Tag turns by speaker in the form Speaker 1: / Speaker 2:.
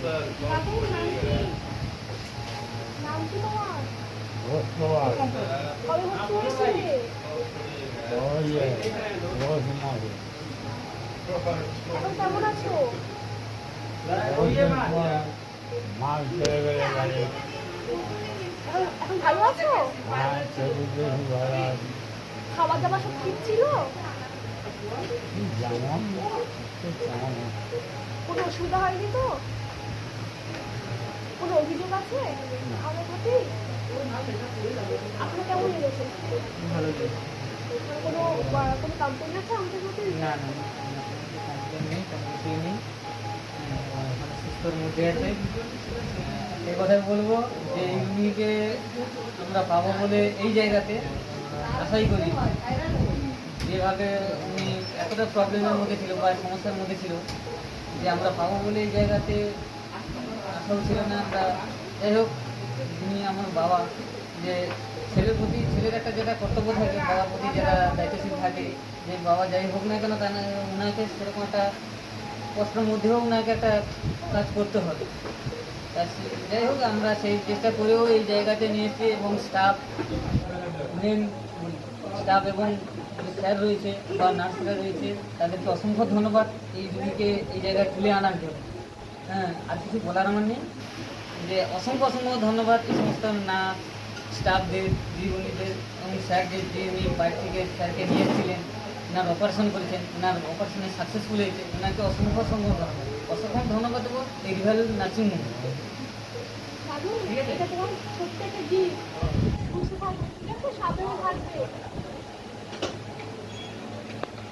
Speaker 1: কাকুর নাম কি? নাম কি তোমার? কবে ভর্তি হয়েছে? এখন কেমন আছো? এখন ভালো আছো? খাবার দাবার সব ঠিক ছিল? কোনো অসুবিধা হয়নি তো? কোনো অভিযোগ আছে আমার প্রতি? আপনার কেমন লেগেছে?
Speaker 2: ভালো
Speaker 1: কোনো কোনো কমপ্লেন আছে আমাদের প্রতি?
Speaker 2: না না কমপ্লেন নেই, কোনো কিছুই নেই, সুস্থর মধ্যে আছে। এই কথাই বলবো যে এই রুগীকে আমরা পাবো বলে এই জায়গাতে আশাই করি। যেভাবে উনি এতটা প্রবলেমের মধ্যে ছিল বা সমস্যার মধ্যে ছিল যে আমরা পাবো বলে এই জায়গাতে আশাও ছিল না আমরা। যাই হোক, উনি আমার বাবা, যে ছেলের প্রতি ছেলের একটা যেটা কর্তব্য থাকে, বাবার প্রতি যেটা দায়িত্বশীল থাকে, যে বাবা যাই হোক না কেন তা ওনাকে সেরকম একটা কষ্টের মধ্যেও ওনাকে একটা কাজ করতে হবে। যাই হোক, আমরা সেই চেষ্টা করেও এই জায়গাতে নিয়ে এসেছি এবং মেন স্টাফ এবং স্যার রয়েছে বা নার্সরা রয়েছে, তাদেরকে অসংখ্য ধন্যবাদ এই রুগীকে এই জায়গায় তুলে আনার জন্য। হ্যাঁ, আর কিছু বলার আমার নেই, যে অসংখ্য অসংখ্য ধন্যবাদ এই সমস্ত নার্স স্টাফদের, দিদিমণিদের এবং স্যারদের, যে উনি বাইরে থেকে স্যারকে নিয়ে এসেছিলেন, ওনার অপারেশন করেছেন, ওনার অপারেশনে সাকসেসফুল হয়েছে, ওনাকে অসংখ্য অসংখ্য ধন্যবাদ। অসংখ্য ধন্যবাদ দেবো এই রিভাল নার্সিং হোম।
Speaker 1: এটা তোমার ছোট্ট একটা জিনিস, বুঝতে পারবে, ঠিক আছে? সাবধানে থাকবে।